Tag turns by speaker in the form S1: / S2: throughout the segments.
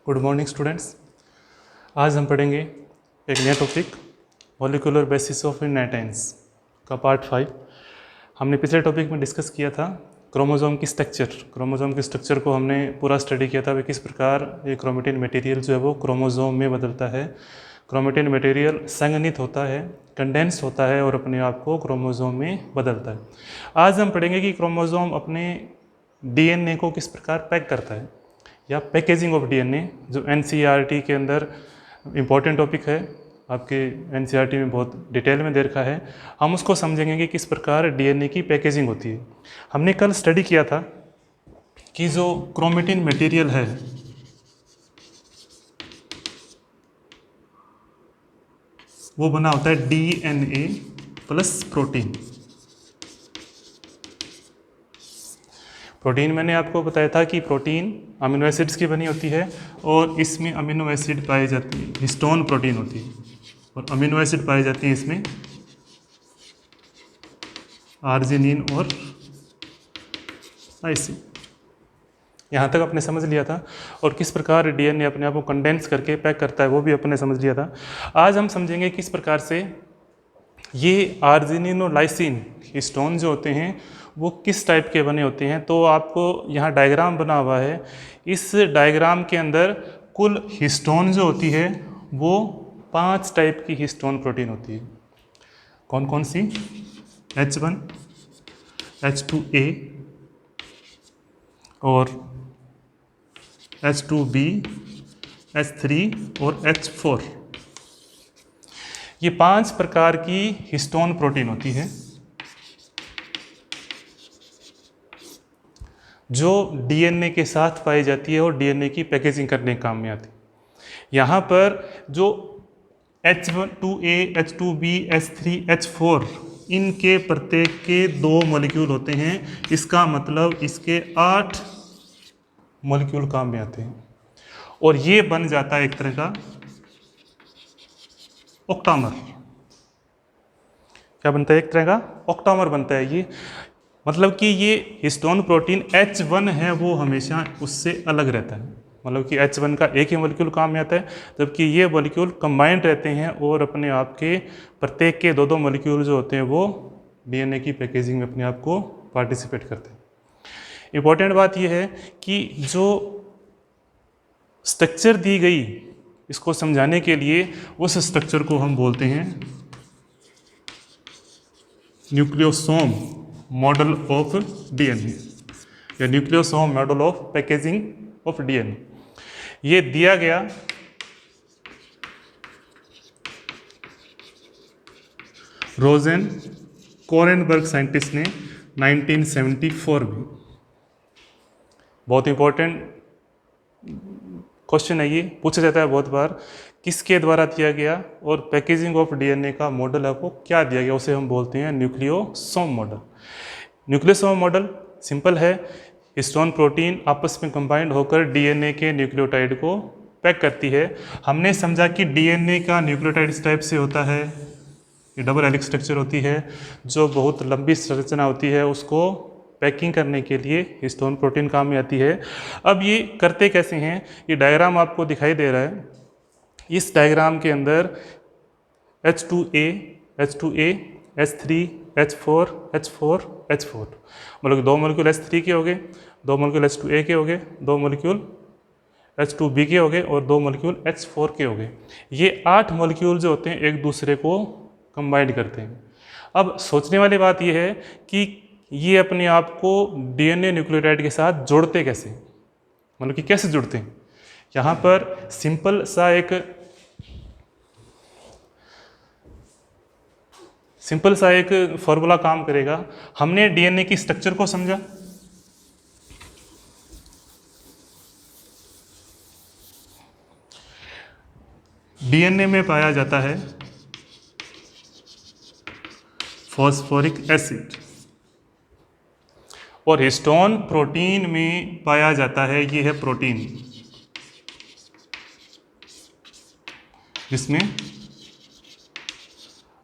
S1: Good morning students. आज हम पढ़ेंगे एक नया topic molecular basis of inheritance का पार्ट 5। हमने पिछले टॉपिक में डिस्कस किया था क्रोमोसोम की स्ट्रक्चर को हमने पूरा स्टडी किया था कि किस प्रकार ये क्रोमेटिन मटेरियल जो है वो क्रोमोसोम में बदलता है। क्रोमेटिन मटेरियल संघनित होता है, कंडेंस होता है और अपने आप को क्रोमोसोम में बदलता है। आज हम पढ़ेंगे कि क्रोमोसोम अपने डीएनए को किस प्रकार पैक करता है या पैकेजिंग ऑफ डीएनए, जो एनसीईआरटी के अंदर इम्पॉर्टेंट टॉपिक है, आपके एनसीईआरटी में बहुत डिटेल में दे रखा है। हम उसको समझेंगे कि किस प्रकार डीएनए की पैकेजिंग होती है। हमने कल स्टडी किया था कि जो क्रोमेटिन मटेरियल है वो बना होता है डीएनए प्लस प्रोटीन। प्रोटीन मैंने आपको बताया था कि प्रोटीन अमीनो एसिड्स की बनी होती है और इसमें अमीनो एसिड पाए जाते हैं, हिस्टोन प्रोटीन होती है और अमीनो एसिड पाए जाते हैं इसमें आर्जिनिन और लाइसिन। यहाँ तक आपने समझ लिया था और किस प्रकार डीएनए अपने आप को कंडेंस करके पैक करता है वो भी अपने समझ लिया था। आज हम समझेंगे किस प्रकार से ये आर्जिनिन और लाइसिन हिस्टोन जो होते हैं वो किस टाइप के बने होते हैं। तो आपको यहाँ डायग्राम बना हुआ है, इस डायग्राम के अंदर कुल हिस्टोन जो होती है वो 5 टाइप की हिस्टोन प्रोटीन होती है। कौन कौन सी? H1, H2A और H2B, H3 और H4। ये 5 प्रकार की हिस्टोन प्रोटीन होती है जो डीएनए के साथ पाई जाती है और डीएनए की पैकेजिंग करने के काम में आती है। यहाँ पर जो H1, H2B, H3, H4 इनके प्रत्येक के 2 मॉलिक्यूल होते हैं। इसका मतलब इसके 8 मॉलिक्यूल काम में आते हैं और ये बन जाता है एक तरह का ऑक्टामर। क्या बनता है? एक तरह का ऑक्टामर बनता है ये। मतलब कि ये हिस्टोन प्रोटीन H1 है वो हमेशा उससे अलग रहता है, मतलब कि H1 का एक ही मॉलिक्यूल काम में आता है, जबकि ये मॉलिक्यूल कंबाइंड रहते हैं और अपने आप के प्रत्येक के 2-2 मॉलिक्यूल जो होते हैं वो डीएनए की पैकेजिंग में अपने आप को पार्टिसिपेट करते हैं। इम्पॉर्टेंट बात यह है कि जो स्ट्रक्चर दी गई इसको समझाने के लिए उस स्ट्रक्चर को हम बोलते हैं न्यूक्लियोसोम मॉडल ऑफ डीएनए या nucleosome model of packaging of DNA. ये दिया गया रोजेन कोरेनबर्ग साइंटिस्ट ने 1974 में। बहुत इंपॉर्टेंट क्वेश्चन है, ये पूछा जाता है बहुत बार, किसके द्वारा दिया गया और पैकेजिंग ऑफ डीएनए का मॉडल है वो क्या दिया गया, उसे हम बोलते हैं nucleosome model. Nucleosome model simple है, हिस्टोन प्रोटीन आपस में कंबाइंड होकर डीएनए के न्यूक्लियोटाइड को पैक करती है। हमने समझा कि डीएनए का न्यूक्लियोटाइड इस टाइप से होता है, ये डबल हेलिक्स स्ट्रक्चर होती है, जो बहुत लंबी संरचना होती है उसको पैकिंग करने के लिए हिस्टोन प्रोटीन काम में आती है। अब ये करते कैसे हैं, ये डायग्राम आपको दिखाई दे रहा है। इस डायग्राम के अंदर H2A, H3, H4, H4, H4, मतलब 2 मॉलिक्यूल H3 के हो गए, 2 मॉलिक्यूल H2A के हो गए, 2 मॉलिक्यूल H2B के हो गए और 2 मॉलिक्यूल H4 के हो गए। ये 8 मॉलिक्यूल जो होते हैं एक दूसरे को कंबाइंड करते हैं। अब सोचने वाली बात यह है कि ये अपने आप को डीएनए न्यूक्लियोटाइड के साथ जोड़ते कैसे, मतलब कि कैसे जुड़ते हैं। यहाँ पर सिंपल सा एक फॉर्मूला काम करेगा। हमने डीएनए की स्ट्रक्चर को समझा, डीएनए में पाया जाता है फॉस्फोरिक एसिड और हिस्टोन प्रोटीन में पाया जाता है, ये है प्रोटीन जिसमें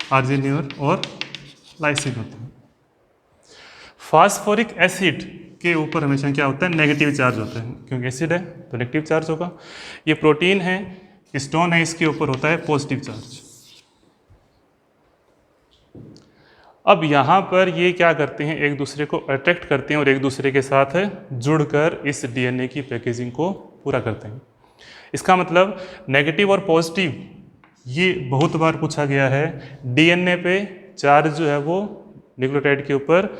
S1: आर्जिनिन और लाइसिन होते हैं। फास्फोरिक एसिड के ऊपर हमेशा क्या होता है? नेगेटिव चार्ज होता है, क्योंकि एसिड है तो नेगेटिव चार्ज होगा। ये प्रोटीन है, हिस्टोन है, इसके ऊपर होता है पॉजिटिव चार्ज। अब यहाँ पर ये क्या करते हैं, एक दूसरे को अट्रैक्ट करते हैं और एक दूसरे के साथ जुड़कर इस डीएनए की पैकेजिंग को पूरा करते हैं। इसका मतलब नेगेटिव और पॉजिटिव, ये बहुत बार पूछा गया है। डीएनए पे चार्ज जो है वो न्यूक्लियोटाइड के ऊपर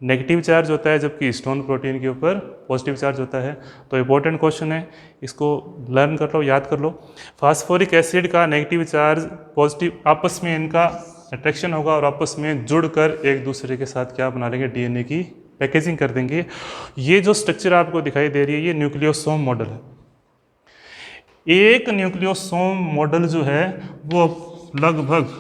S1: नेगेटिव चार्ज होता है, जबकि हिस्टोन प्रोटीन के ऊपर पॉजिटिव चार्ज होता है। तो इंपॉर्टेंट क्वेश्चन है, इसको लर्न कर लो, याद कर लो। फास्फोरिक एसिड का नेगेटिव चार्ज पॉजिटिव, आपस में इनका अट्रैक्शन होगा और आपस में जुड़कर एक दूसरे के साथ क्या बना लेंगे, डीएनए की पैकेजिंग कर देंगे। ये जो स्ट्रक्चर आपको दिखाई दे रही है, ये न्यूक्लियोसोम मॉडल है। एक न्यूक्लियोसोम मॉडल जो है वो लगभग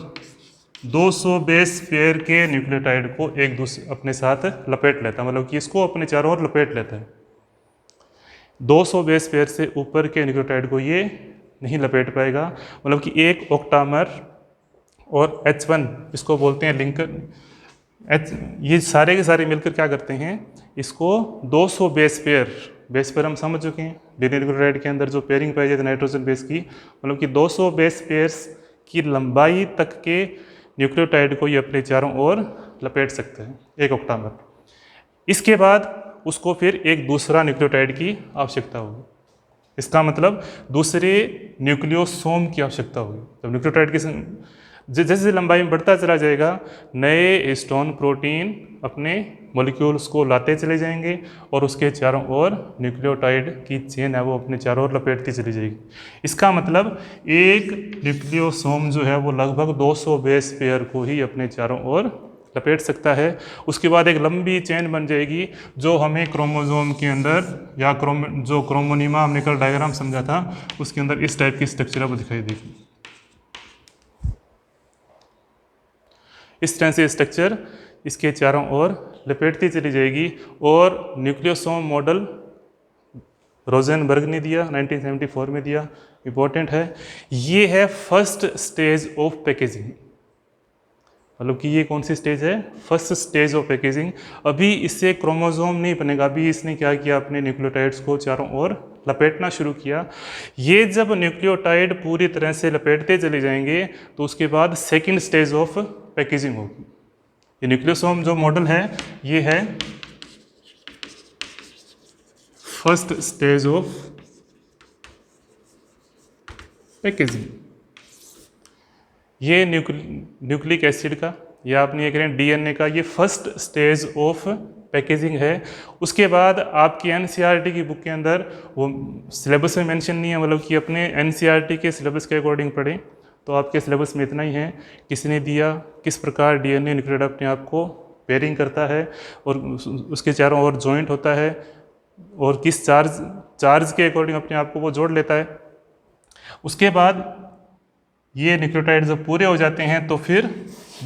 S1: 200 बेस पेयर के न्यूक्लियोटाइड को एक दूसरे अपने साथ लपेट लेता है, मतलब कि इसको अपने चारों ओर लपेट लेता है। 200 बेस पेयर से ऊपर के न्यूक्लियोटाइड को ये नहीं लपेट पाएगा, मतलब कि एक ऑक्टामर और H1, इसको बोलते हैं लिंकर, ये सारे के सारे मिलकर क्या करते हैं, इसको 200 बेस पेयर हम समझ चुके हैं। डीएनए न्यूक्लियोटाइड के अंदर जो पेयरिंग पाई जाती है नाइट्रोजन बेस की, मतलब कि 200 बेस पेयर्स की लंबाई तक के न्यूक्लियोटाइड को ये अपने चारों ओर लपेट सकते हैं, एक ऑक्टामर। इसके बाद उसको फिर एक दूसरा न्यूक्लियोटाइड की आवश्यकता होगी। इसका मतलब दूसरे न्यूक्लियोसोम की आवश्यकता होगी। तो न्यूक्लियोटाइड की जैसे लंबाई में बढ़ता चला जाएगा, नए हिस्टोन प्रोटीन अपने मॉलिक्यूल्स को लाते चले जाएंगे और उसके चारों ओर न्यूक्लियोटाइड की चेन है वो अपने चारों ओर लपेटती चली जाएगी। इसका मतलब एक न्यूक्लियोसोम जो है वो लगभग 200 बेस पेयर को ही अपने चारों ओर लपेट सकता है। उसके बाद एक लंबी चेन बन जाएगी जो हमें क्रोमोसोम के अंदर या जो क्रोमोनिमा हमने कल डायग्राम समझा था उसके अंदर इस टाइप की स्ट्रक्चर आपको दिखाई देगी। इस तरह से स्ट्रक्चर इसके चारों ओर लपेटती चली जाएगी। और न्यूक्लियोसोम मॉडल रोजेनबर्ग ने दिया, 1974 में दिया, इंपॉर्टेंट है। ये है फर्स्ट स्टेज ऑफ पैकेजिंग, मतलब कि ये कौन सी स्टेज है, फर्स्ट स्टेज ऑफ पैकेजिंग। अभी इससे क्रोमोसोम नहीं बनेगा, अभी इसने क्या किया, अपने न्यूक्लियोटाइड्स को चारों ओर लपेटना शुरू किया। ये जब न्यूक्लियोटाइड पूरी तरह से लपेटते चले जाएंगे तो उसके बाद सेकंड स्टेज ऑफ पैकेजिंग होगी। ये न्यूक्लियोसोम जो मॉडल है ये है फर्स्ट स्टेज ऑफ पैकेजिंग। ये न्यूक्लिक एसिड का या आप ये करें डीएनए का, ये फर्स्ट स्टेज ऑफ पैकेजिंग है। उसके बाद आपकी एनसीईआरटी की बुक के अंदर, वो सिलेबस में मेंशन नहीं है, मतलब कि अपने एनसीईआरटी के सिलेबस के अकॉर्डिंग पढ़ें तो आपके सिलेबस में इतना ही है, किसने दिया, किस प्रकार डीएनए न्यूक्लियोटाइड अपने आप को पेयरिंग करता है और उसके चारों ओर जॉइंट होता है और किस चार्ज के अकॉर्डिंग अपने आप को वो जोड़ लेता है। उसके बाद ये न्यूक्लियोटाइड जब पूरे हो जाते हैं तो फिर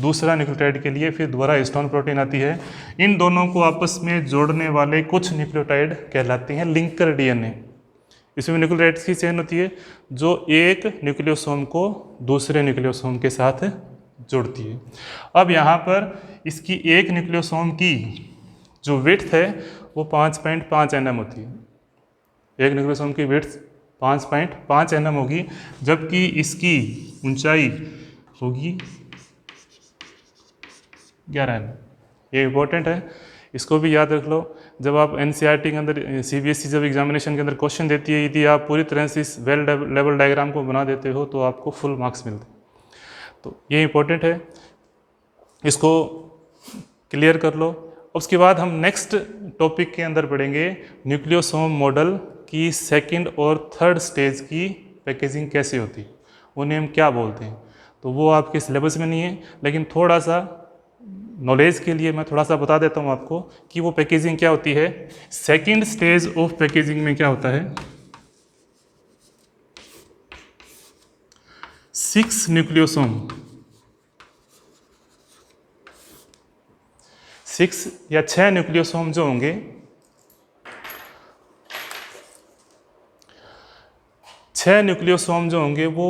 S1: दूसरा न्यूक्लियोटाइड के लिए फिर दोबारा हिस्टोन प्रोटीन आती है। इन दोनों को आपस में जोड़ने वाले कुछ न्यूक्लियोटाइड कहलाते हैं लिंकर डीएनए। इसमें न्यूक्लियोटाइड्स की चेन होती है जो एक न्यूक्लियोसोम को दूसरे न्यूक्लियोसोम के साथ जोड़ती है। अब यहाँ पर इसकी एक न्यूक्लियोसोम की जो विड्थ है वो 5.5 nm होती है। एक न्यूक्लियोसोम की विड्थ 5.5 nm होगी, जबकि इसकी ऊंचाई होगी 11 nm। ये इंपॉर्टेंट है, इसको भी याद रख लो। जब आप एनसीईआरटी के अंदर, सीबीएसई जब एग्जामिनेशन के अंदर क्वेश्चन देती है, यदि आप पूरी तरह से इस वेल लेवल डायग्राम को बना देते हो तो आपको फुल मार्क्स मिलते हैं। तो ये इंपॉर्टेंट है, इसको क्लियर कर लो। उसके बाद हम नेक्स्ट टॉपिक के अंदर पढ़ेंगे न्यूक्लियोसोम मॉडल की सेकंड और थर्ड स्टेज की पैकेजिंग कैसे होती है, उन्हें हम क्या बोलते हैं। तो वो आपके सिलेबस में नहीं है, लेकिन थोड़ा सा नॉलेज के लिए मैं थोड़ा सा बता देता हूँ आपको कि वो पैकेजिंग क्या होती है। सेकंड स्टेज ऑफ पैकेजिंग में क्या होता है, 6 न्यूक्लियोसोम, 6 या 6 न्यूक्लियोसोम जो होंगे, 6 न्यूक्लियोसोम जो होंगे वो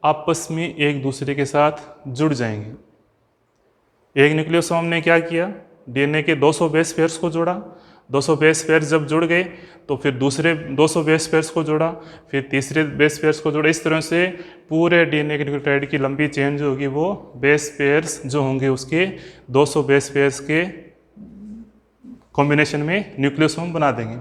S1: आपस में एक दूसरे के साथ जुड़ जाएंगे। एक न्यूक्लियोसोम ने क्या किया, डीएनए के 200 बेस पेयर्स को जोड़ा, 200 बेस पेयर जब जुड़ गए तो फिर दूसरे 200 बेस पेयर्स को जोड़ा, फिर तीसरे बेस पेयर्स को जोड़ा। इस तरह से पूरे डीएनए के न्यूक्लियोटाइड की लंबी चेन जो होगी वो बेस पेयर्स जो होंगे उसके 200 बेस पेयर्स के कॉम्बिनेशन में न्यूक्लियोसोम बना देंगे।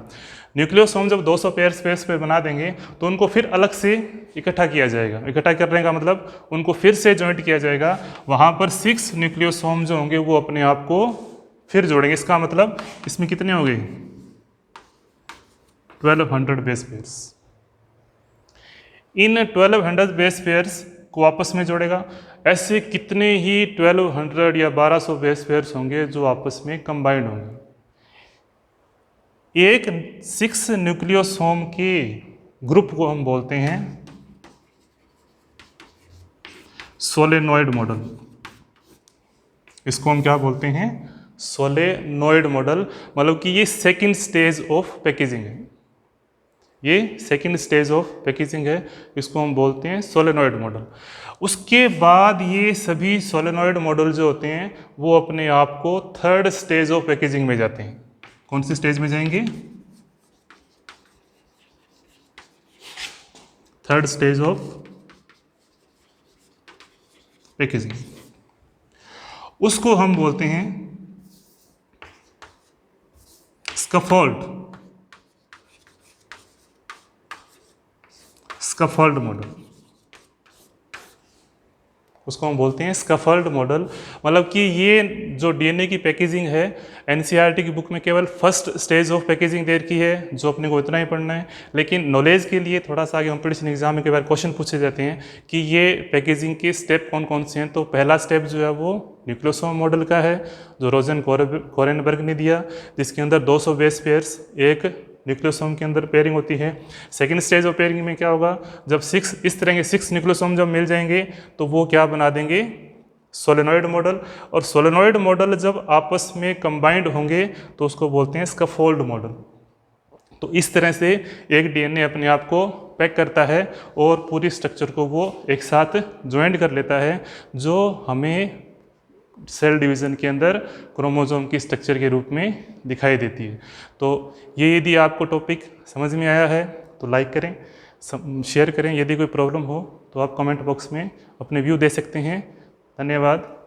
S1: न्यूक्लियोसोम जब 200 पेयर्स पे बना देंगे तो उनको फिर अलग से इकट्ठा किया जाएगा। इकट्ठा करने का मतलब उनको फिर से जॉइंट किया जाएगा। वहाँ पर 6 न्यूक्लियोसोम जो होंगे वो अपने आप को फिर जोड़ेंगे। इसका मतलब इसमें कितने हो गए? 1200 बेस पेयर्स। इन 1200 बेस पेयर्स को आपस में जोड़ेगा। ऐसे कितने ही 1200 या 1200 बेस पेयर्स होंगे जो आपस में कंबाइंड होंगे। एक 6 न्यूक्लियोसोम के ग्रुप को हम बोलते हैं सोलेनॉइड मॉडल। इसको हम क्या बोलते हैं? Solenoid model. मतलब कि ये सेकंड स्टेज ऑफ पैकेजिंग है। ये सेकंड स्टेज ऑफ पैकेजिंग है, इसको हम बोलते हैं सोलेनॉइड मॉडल। उसके बाद ये सभी सोलेनॉइड मॉडल जो होते हैं वो अपने आप को थर्ड स्टेज ऑफ पैकेजिंग में जाते हैं। कौन सी स्टेज में जाएंगे? Third stage of packaging. उसको हम बोलते हैं स्कैफोल्ड मॉडल। उसको हम बोलते हैं स्कैफोल्ड मॉडल। मतलब कि ये जो डीएनए की पैकेजिंग है एनसीईआरटी की बुक में केवल फर्स्ट स्टेज ऑफ पैकेजिंग दे रखी है, जो अपने को इतना ही पढ़ना है। लेकिन नॉलेज के लिए थोड़ा सा आगे कॉम्पिटिशन एग्जाम में कई बार क्वेश्चन पूछे जाते हैं कि ये पैकेजिंग के स्टेप कौन कौन से हैं। तो पहला स्टेप जो है वो न्यूक्लियोसोम मॉडल का है, जो रोजन कोरेनबर्ग ने दिया, जिसके अंदर 200 बेस पेयर्स एक न्यूक्लियोसोम के अंदर पेयरिंग होती है। सेकंड स्टेज ऑफ पेयरिंग में क्या होगा? जब 6 इस तरह के 6 न्यूक्लियोसोम जब मिल जाएंगे तो वो क्या बना देंगे? Solenoid model. और सोलेनॉइड मॉडल जब आपस में कंबाइंड होंगे तो उसको बोलते हैं स्कैफोल्ड मॉडल। तो इस तरह से एक डीएनए अपने आप को पैक करता है और पूरी स्ट्रक्चर को वो एक साथ ज्वाइंट कर लेता है, जो हमें सेल डिवीज़न के अंदर क्रोमोसोम की स्ट्रक्चर के रूप में दिखाई देती है। तो ये यदि आपको टॉपिक समझ में आया है तो लाइक करें, शेयर करें। यदि कोई प्रॉब्लम हो तो आप कमेंट बॉक्स में अपने व्यू दे सकते हैं। धन्यवाद।